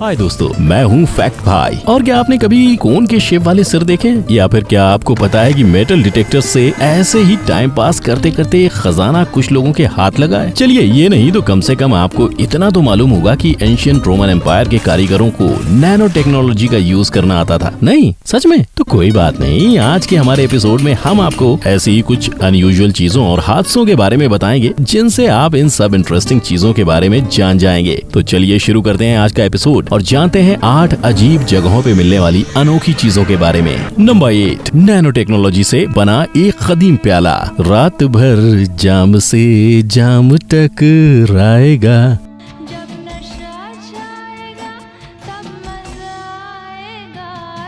हाय दोस्तों, मैं हूँ फैक्ट भाई। और क्या आपने कभी कोन के शेप वाले सिर देखे या फिर क्या आपको पता है कि मेटल डिटेक्टर से ऐसे ही टाइम पास करते करते खजाना कुछ लोगों के हाथ लगा है। चलिए ये नहीं तो कम से कम आपको इतना तो मालूम होगा कि एंशिएंट रोमन एम्पायर के कारीगरों को नैनो टेक्नोलॉजी का यूज करना आता था। नहीं सच में? तो कोई बात नहीं, आज के हमारे एपिसोड में हम आपको ऐसी ही कुछ अनयूजुअल चीजों और हादसों के बारे में बताएंगे जिनसे आप इन सब इंटरेस्टिंग चीजों के बारे में जान जाएंगे। तो चलिए शुरू करते हैं आज का एपिसोड और जानते हैं 8 अजीब जगहों पे मिलने वाली अनोखी चीजों के बारे में। नंबर 8, नैनो टेक्नोलॉजी से बना एक कदीम प्याला। रात भर जाम से जाम टकराएगा।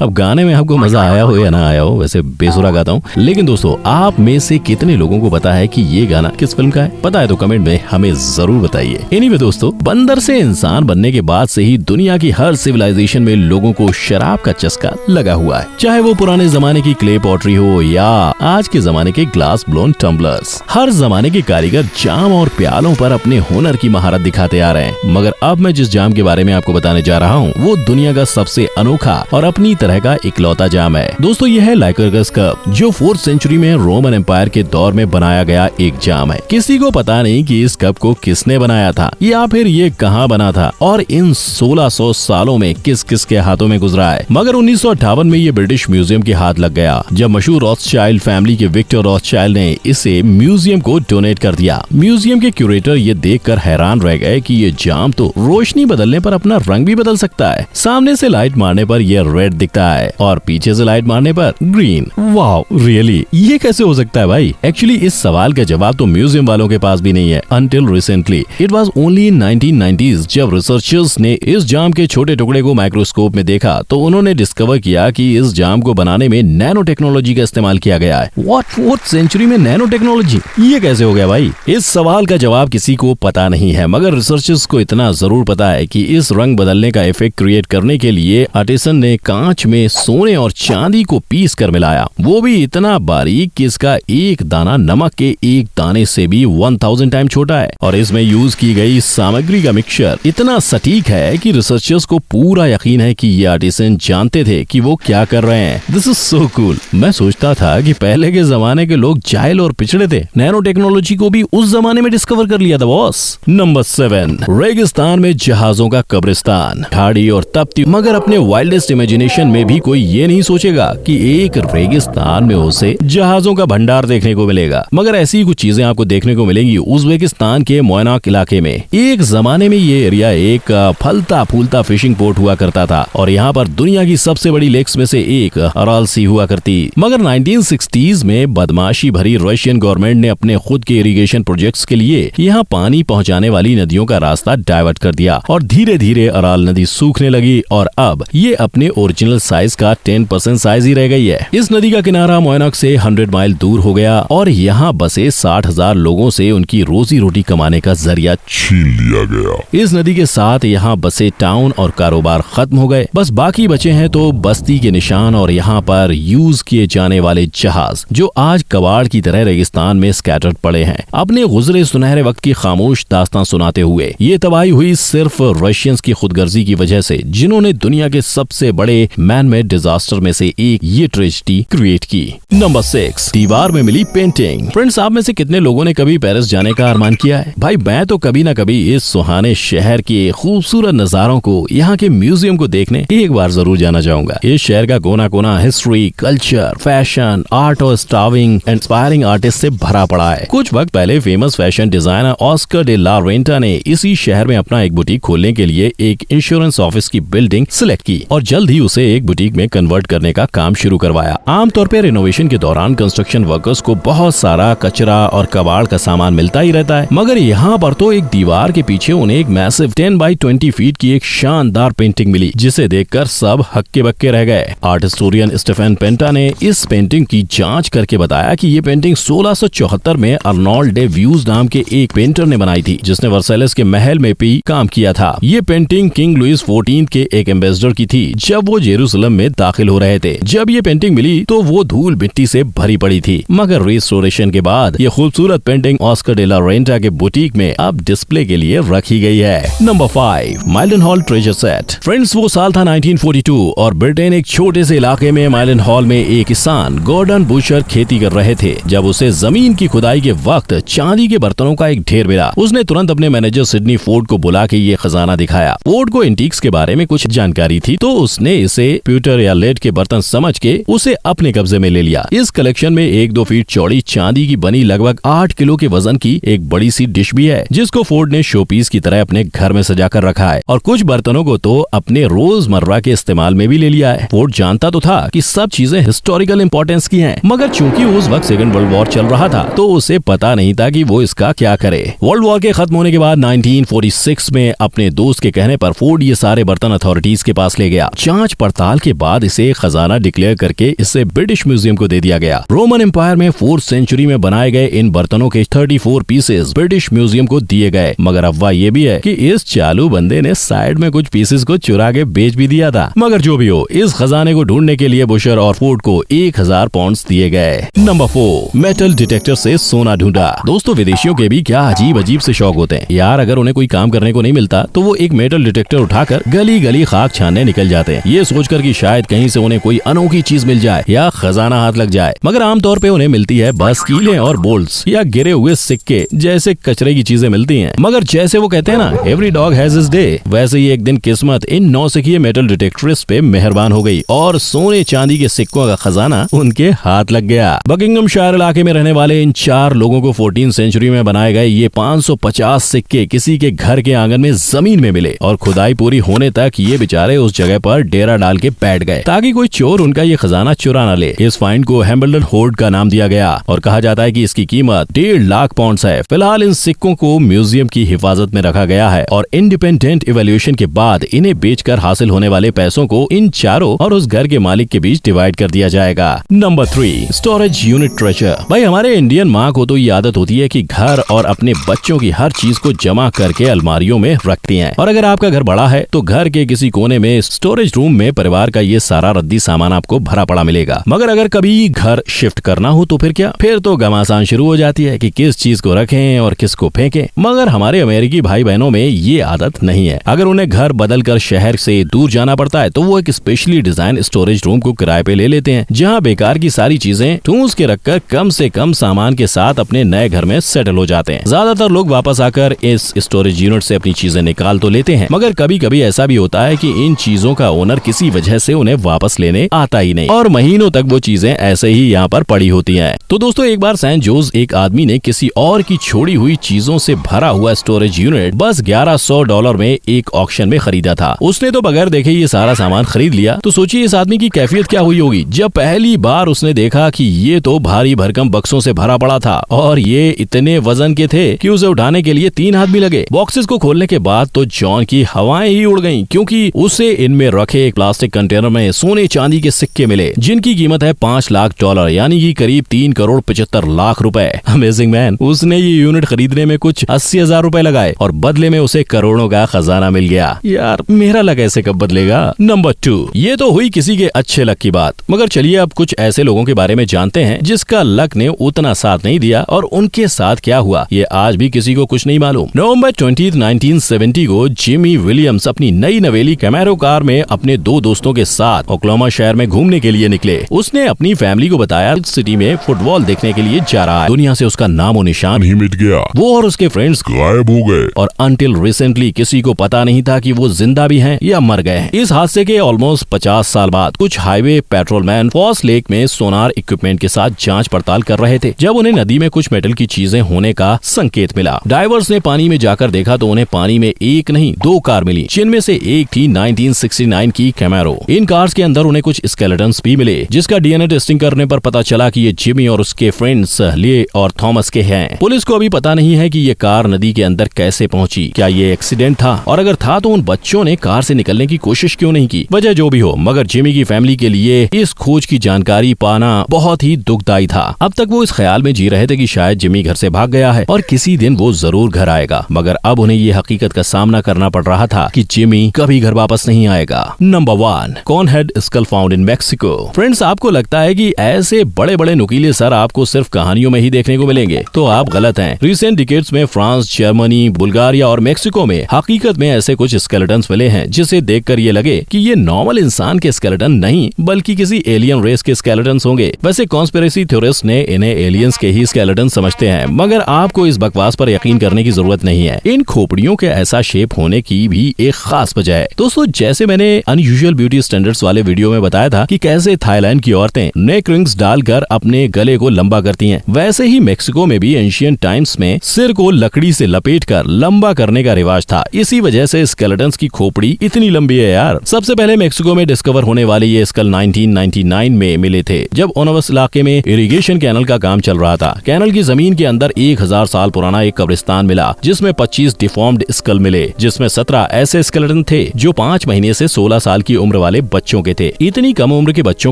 अब गाने में आपको मजा आया हो या ना आया हो, वैसे बेसुरा गाता हूँ, लेकिन दोस्तों आप में से कितने लोगों को पता है कि ये गाना किस फिल्म का है? पता है तो कमेंट में हमें जरूर बताइए। एनीवे दोस्तों, बंदर से इंसान बनने के बाद से ही दुनिया की हर सिविलाइजेशन में लोगों को शराब का चस्का लगा हुआ है, चाहे वो पुराने जमाने की क्ले पॉटरी हो या आज के जमाने के ग्लास ब्लोन टम्बलर्स। हर जमाने के कारीगर जाम और प्यालों पर अपने हुनर की महारत दिखाते आ रहे हैं, मगर अब मैं जिस जाम के बारे में आपको बताने जा रहा हूँ वो दुनिया का सबसे अनोखा और अपनी तरह का इकलौता जाम है। दोस्तों ये है लाइकर्गस कप, जो 4th सेंचुरी में रोमन एम्पायर के दौर में बनाया गया एक जाम है। किसी को पता नहीं कि इस कप को किसने बनाया था या फिर ये कहाँ बना था और इन 1600 सालों में किस किस के हाथों में गुजरा है, मगर 1958 में ये ब्रिटिश म्यूजियम के हाथ लग गया जब मशहूर रॉथस्चाइल्ड फैमिली के विक्टर रॉथस्चाइल्ड ने इसे म्यूजियम को डोनेट कर दिया। म्यूजियम के क्यूरेटर ये देखकर हैरान रह गए कि ये जाम तो रोशनी बदलने पर अपना रंग भी बदल सकता है। सामने से लाइट मारने पर ये रेड दिखता है और पीछे से लाइट मारने पर ग्रीन। वाओ, रियली ये कैसे हो सकता है भाई? एक्चुअली इस सवाल का जवाब तो म्यूजियम वालों के पास भी नहीं है। Until recently it was only in 1990s जब रिसर्चर्स ने इस जाम के छोटे टुकड़े को माइक्रोस्कोप में देखा तो उन्होंने डिस्कवर किया कि इस जाम को बनाने में नैनो टेक्नोलॉजी का इस्तेमाल किया गया है। व्हाट, 4th सेंचुरी में नैनो टेक्नोलॉजी? ये कैसे हो गया भाई? इस सवाल का जवाब किसी को पता नहीं है, मगर रिसर्चर्स को इतना जरूर पता है कि इस रंग बदलने का इफेक्ट क्रिएट करने के लिए आर्टिसन ने कांच में सोने और चांदी को पीस कर मिलाया, वो भी इतना बारीक कि इसका एक दाना नमक के एक दाने से भी 1000 टाइम छोटा है। और इसमें यूज की गई सामग्री का मिक्सचर इतना सटीक है कि रिसर्चर्स को पूरा यकीन है कि ये आर्टिसन जानते थे कि वो क्या कर रहे हैं। This is so cool. मैं सोचता था कि पहले के जमाने के लोग जाहिल और पिछड़े थे, नैनो टेक्नोलॉजी को भी उस जमाने में डिस्कवर कर लिया था बॉस। नंबर 7, रेगिस्तान में जहाजों का कब्रिस्तान। ठाड़ी और तपती, मगर अपने वाइल्डेस्ट इमेजिनेशन में भी कोई ये नहीं सोचेगा कि एक रेगिस्तान में उसे जहाजों का भंडार देखने को मिलेगा, मगर ऐसी ही कुछ चीजें आपको देखने को मिलेंगी उज़्बेकिस्तान के मोयनाक इलाके में। एक जमाने में ये एरिया एक फलता फूलता फिशिंग पोर्ट हुआ करता था और यहाँ पर दुनिया की सबसे बड़ी लेक्स में से एक अराल सी हुआ करती, मगर 1960s में बदमाशी भरी रशियन गवर्नमेंट ने अपने खुद के इरिगेशन प्रोजेक्ट्स के लिए यहाँ पानी पहुँचाने वाली नदियों का रास्ता डाइवर्ट कर दिया और धीरे धीरे अराल नदी सूखने लगी और अब ये अपने ओरिजिनल साइज का 10% साइज ही रह गई है। इस नदी का किनारा मोयनाक से 100 माइल दूर हो गया और यहाँ बसे 60,000 लोगों से उनकी रोजी रोटी कमाने का जरिया छीन लिया गया। इस नदी के साथ यहाँ बसे टाउन और कारोबार खत्म हो गए, बस बाकी बचे हैं तो बस्ती के निशान और यहाँ पर यूज किए जाने वाले जहाज जो आज कबाड़ की तरह रेगिस्तान में स्कैटर्ड पड़े हैं, अपने गुजरे सुनहरे वक्त की खामोश दास्तां सुनाते हुए। ये तबाही हुई सिर्फ रशियंस की खुदगर्जी की वजह से, जिन्होंने दुनिया के सबसे बड़े मैन मेड डिजास्टर में से एक ये ट्रेजेडी क्रिएट की। नंबर 6, दीवार में मिली पेंटिंग। फ्रेंड्स, आप में से कितने लोगों ने कभी पेरिस जाने का अरमान किया है? भाई मैं तो कभी ना कभी इस सुहाने शहर के खूबसूरत नजारों को, यहाँ के म्यूजियम को देखने एक बार जरूर जाना चाहूंगा। इस शहर का कोना कोना हिस्ट्री, कल्चर, फैशन, आर्ट और स्टाविंग इंस्पायरिंग आर्टिस्ट से भरा पड़ा है। कुछ वक्त पहले famous fashion designer Oscar de la Renta ने इसी शहर में अपना एक बुटीक खोलने के लिए एक इंश्योरेंस ऑफिस की बिल्डिंग सिलेक्ट की और जल्द ही उसे एक बुटीक में कन्वर्ट करने का काम शुरू करवाया। आमतौर पर रिनोवेशन के दौरान कंस्ट्रक्शन वर्कर्स को बहुत सारा कचरा और कबाड़ का सामान मिलता ही रहता है, मगर यहाँ पर तो एक दीवार के पीछे उन्हें एक मैसिव 10 बाई 20 फीट की एक शानदार पेंटिंग मिली, जिसे देखकर सब हक्के बक्के रह गए। आर्ट हिस्टोरियन स्टीफन पेंटा ने इस पेंटिंग की जांच करके बताया कि ये पेंटिंग 1674 में अर्नोल्ड डे व्यूज नाम के एक पेंटर ने बनाई थी, जिसने वर्साइलेस के महल में भी काम किया था। ये पेंटिंग किंग लुइस 14 के एक एम्बेसडर की थी जब वो जेरूसलम जेरूसलम में दाखिल हो रहे थे। जब ये पेंटिंग मिली तो वो धूल मिट्टी से भरी पड़ी थी, मगर रिस्टोरेशन के बाद ये खूबसूरत painting Oscar de la Renta के बुटीक में अब डिस्प्ले के लिए रखी गई है। Number 5, Mildenhall treasure set. Friends, वो साल था 1942 और ब्रिटेन एक छोटे से इलाके में माइल्डनहॉल में एक किसान गॉर्डन बुशर खेती कर रहे थे जब उसे जमीन की खुदाई के वक्त चांदी के बर्तनों का एक ढेर मिला। उसने तुरंत अपने मैनेजर सिडनी फोर्ड को बुला के ये खजाना दिखाया। फोर्ड को एंटीक्स के बारे में कुछ जानकारी थी तो उसने इसे प्यूटर या लेड के बर्तन समझ के उसे अपने कब्जे में ले लिया। इस कलेक्शन में 1-2 फीट चौड़ी चांदी की बनी लगभग 8 किलो के वजन की एक बड़ी सी डिश भी है, जिसको फोर्ड ने शोपीस की तरह अपने घर में सजा कर रखा है और कुछ बर्तनों को तो अपने रोजमर्रा के इस्तेमाल में भी ले लिया है। फोर्ड जानता तो था कि सब चीजें हिस्टोरिकल इंपॉर्टेंस की हैं, मगर चूंकि उस वक्त सेकंड वर्ल्ड वॉर चल रहा था तो उसे पता नहीं था कि वो इसका क्या करे। वर्ल्ड वॉर के खत्म होने के बाद 1946 में अपने दोस्त के कहने पर फोर्ड ये सारे बर्तन अथॉरिटीज के पास ले गया। जांच पड़ताल के बाद इसे खजाना डिक्लेयर करके इसे ब्रिटिश म्यूजियम को दे दिया गया। रोमन एम्पायर में 4th सेंचुरी में बनाए गए इन बर्तनों के 34 पीसेस ब्रिटिश म्यूजियम को दिए गए, मगर अफवाह ये भी है कि इस चालू बंदे ने साइड में कुछ पीसेस को चुरा के बेच भी दिया था। मगर जो भी हो, इस खजाने को ढूंढने के लिए बुशर और फोर्ड को 1000 पाउंड्स दिए गए। नंबर 4, मेटल डिटेक्टर से सोना ढूंढा। दोस्तों, विदेशियों के भी क्या अजीब अजीब से शौक होते हैं यार। अगर उन्हें कोई काम करने को नहीं मिलता तो वो एक मेटल डिटेक्टर उठाकर गली गली खाक छानने निकल जाते हैं, ये सोचकर कि शायद कहीं से उन्हें कोई अनोखी चीज मिल जाए या खजाना हाथ लग जाए। मगर आमतौर पे उन्हें मिलती है बस कीलें और बोल्ट्स या गिरे हुए सिक्के जैसे कचरे की चीजें मिलती हैं। मगर जैसे वो कहते हैं ना, every dog has his day, वैसे ही एक दिन किस्मत इन नौसिखिए मेटल डिटेक्टरिस्ट पे मेहरबान हो गई और सोने चांदी के सिक्कों का खजाना उनके हाथ लग गया। बकिंगमशायर इलाके में रहने वाले इन 4 लोगों को 14th सेंचुरी में बनाए गए ये 550 सिक्के किसी के घर के आंगन में जमीन में मिले और खुदाई पूरी होने तक ये बेचारे उस जगह पर डेरा डाल के बैठ गए ताकि कोई चोर उनका ये खजाना चुरा न ले। इस फाइंड को हैम्बल्डन होर्ड का नाम दिया गया और कहा जाता है कि इसकी कीमत 1.5 लाख पाउंड्स है। फिलहाल इन सिक्कों को म्यूजियम की हिफाजत में रखा गया है और इंडिपेंडेंट इवैल्यूएशन के बाद इन्हें बेचकर हासिल होने वाले पैसों को इन चारों और उस घर के मालिक के बीच डिवाइड कर दिया जाएगा। Number 3, storage unit treasure. भाई, हमारे इंडियन माँ को तो ये आदत होती है कि घर और अपने बच्चों की हर चीज को जमा करके अलमारियों में रखती हैं। और अगर आपका घर बड़ा है तो घर के किसी कोने में स्टोरेज रूम में परिवार का ये सारा रद्दी सामान आपको भरा पड़ा मिलेगा। मगर अगर कभी घर शिफ्ट करना हो तो फिर क्या? फिर तो घमासान शुरू हो जाती है कि किस चीज को रखें और किसको फेंकें। मगर हमारे अमेरिकी भाई बहनों में ये आदत नहीं है। अगर उन्हें घर बदलकर शहर से दूर जाना पड़ता है तो वो एक स्पेशली डिजाइन स्टोरेज रूम को किराए पे ले लेते हैं, जहाँ बेकार की सारी चीजें ठूंस के रखकर कम से कम सामान के साथ अपने नए घर में सेटल हो जाते हैं। ज्यादातर लोग वापस आकर इस स्टोरेज यूनिट से अपनी चीजें निकाल तो लेते हैं, मगर कभी कभी ऐसा भी होता है कि इन चीजों का ओनर किसी वजह से उन्हें वापस लेने आता ही नहीं और महीनों तक वो चीजें ऐसे ही यहाँ पर पड़ी होती हैं। तो दोस्तों, एक बार सेंट जोस एक आदमी ने किसी और की छोड़ी हुई चीजों से भरा हुआ स्टोरेज यूनिट बस $1100 में एक ऑक्शन में खरीदा था। उसने तो बगैर देखे ये सारा सामान खरीद लिया। तो सोचिए इस आदमी की कैफियत क्या हुई होगी जब पहली बार उसने देखा कि ये तो भारी भरकम बक्सों से भरा पड़ा था और ये इतने वजन के थे कि उसे उठाने के लिए 3 हाथ भी लगे। बॉक्सेस को खोलने के बाद तो जॉन की हवाएं ही उड़ गईं, क्योंकि उसे इनमें रखे एक प्लास्टिक कंटेनर में सोने चांदी के सिक्के मिले जिनकी कीमत है $5 लाख, यानी कि करीब 3,75,00,000 रुपए। अमेजिंग मैन, उसने ये यूनिट खरीदने में कुछ 80,000 रुपए लगाए और बदले में उसे करोड़ों का खजाना मिल गया। यार, मेरा लक ऐसे कब बदलेगा। नंबर 2, ये तो हुई किसी के अच्छे लक की बात, मगर चलिए अब कुछ ऐसे लोगों के बारे में जानते हैं जिसका लक ने उतना साथ नहीं दिया और उनके साथ क्या हुआ ये आज भी किसी को कुछ नहीं मालूम। नवंबर 20, 1970 को जिमी विलियम्स अपनी नई नवेली कैमेरो कार में अपने 2 दोस्तों के साथ ओक्लाहोमा शहर में घूमने के लिए निकले। उसने अपनी फैमिली को बताया सिटी में फुटबॉल देखने के लिए जा रहा है। दुनिया से उसका नामो निशान ही मिट गया। वो और उसके फ्रेंड्स गायब हो गए और अनटिल रिसेंटली किसी को पता नहीं था कि वो जिंदा भी हैं या मर गए। इस हादसे के ऑलमोस्ट 50 साल बाद कुछ हाईवे पेट्रोलमैन फॉल्स लेक में सोनार इक्विपमेंट के साथ जांच पड़ताल कर रहे थे जब उन्हें नदी में कुछ मेटल की चीजें होने का संकेत मिला। डाइवर्स ने पानी में जाकर देखा तो उन्हें पानी में एक नहीं 2 कार मिली, जिनमें से एक थी 1969 की कैमेरो। इन कार्स के अंदर उन्हें कुछ स्केलेटन्स भी मिले, जिसका डीएनए टेस्टिंग करने पर पता चला कि ये जिमी और उसके फ्रेंड्स ले और थॉमस के हैं। पुलिस को अभी पता नहीं है कि ये कार नदी के अंदर कैसे पहुंची। क्या ये एक्सीडेंट था, और अगर था तो उन बच्चों ने कार से निकलने की कोशिश क्यों नहीं की। वजह जो भी हो, मगर जिमी की फैमिली के लिए इस खोज की जानकारी पाना बहुत ही दुखदायी था। अब तक वो इस ख्याल में जी रहे थे कि शायद जिमी घर से भाग गया है और किसी दिन वो जरूर घर आएगा, मगर अब उन्हें ये हकीकत का सामना करना पड़ रहा था कि जिमी कभी घर वापस नहीं आएगा। Number 1, 1 conehead skull found in Mexico. Friends, आपको लगता है कि ऐसे बड़े बड़े नुकीले सर आपको सिर्फ कहानियों में ही देखने को मिलेंगे, तो आप गलत हैं। रिसेंट डिकेड्स में फ्रांस, जर्मनी, बुल्गारिया और मेक्सिको में हकीकत में ऐसे कुछ स्केलेटन्स मिले हैं जिसे देखकर ये लगे कि ये नॉर्मल इंसान के स्केलेटन नहीं बल्कि किसी एलियन रेस के स्केलेटन्स होंगे। वैसे कॉन्स्पिरेसी थ्योरिस्ट ने इन्हें एलियंस के ही स्केलेटन समझते हैं, मगर आपको इस बकवास पर यकीन करने की जरूरत नहीं है। इन खोपड़ियों के ऐसा शेप होने की भी एक खास वजह है। दोस्तों, जैसे मैंने अनयूजुअल ब्यूटी स्टैंडर्ड्स वाले वीडियो में बताया था कि कैसे थाईलैंड की औरतें नेक रिंग्स डालकर अपने गले को लंबा करती हैं, वैसे ही मेक्सिको में भी एंशियंट टाइम्स में सिर को लकड़ी से लपेटकर लंबा करने का रिवाज था। इसी वजह से स्केलेटन्स की खोपड़ी इतनी लंबी है यार। सबसे पहले मेक्सिको में डिस्कवर होने वाले ये स्कल 1999 में मिले थे, जब ओनवस इलाके में इरिगेशन कैनल का काम चल रहा था। कैनल की जमीन के अंदर 1000 साल पुराना एक कब्रिस्तान मिला जिसमें 25 डिफॉर्म्ड स्कल मिले, जिसमें 17 ऐसे स्केलेटन थे जो 5 महीने से 16 साल की उम्र वाले बच्चों के थे। इतनी कम उम्र के बच्चों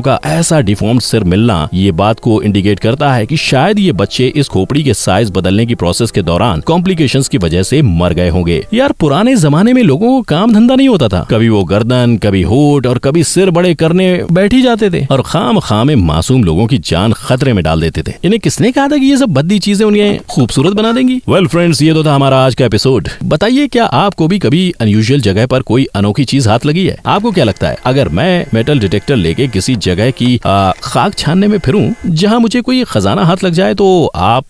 का ऐसा डिफॉर्म्ड सिर मिलना ये बात को इंडिकेट करता है कि शायद ये बच्चे इस खोपड़ी के साइज बदलने की प्रोसेस के दौरान कॉम्प्लिकेशंस की वजह से मर गए होंगे। यार, पुराने जमाने में लोगों को काम धंधा नहीं होता था, कभी वो गर्दन, कभी होठ और कभी सिर बड़े करने बैठ ही जाते थे और खाम में मासूम लोगों की जान खतरे में डाल देते थे। इन्हें किसने कहा था कि ये सब भद्दी चीजें उन्हें खूबसूरत बना देंगी? वेल फ्रेंड्स, ये तो था हमारा आज का एपिसोड। बताइए, क्या आपको भी कभी अनयूजुअल जगह पर कोई अनोखी चीज हाथ लगी है? आपको क्या लगता है, अगर मैं मेटल डिटेक्टर लेके किसी जगह की खाक छानने में फिरूं जहां मुझे कोई खजाना हाथ लग जाए, तो आप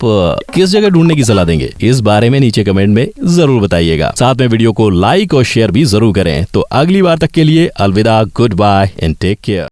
किस जगह ढूंढने की सलाह देंगे? इस बारे में नीचे कमेंट में जरूर बताइएगा। साथ में वीडियो को लाइक और शेयर भी जरूर करें। तो अगली बार तक के लिए अलविदा, goodbye and take care.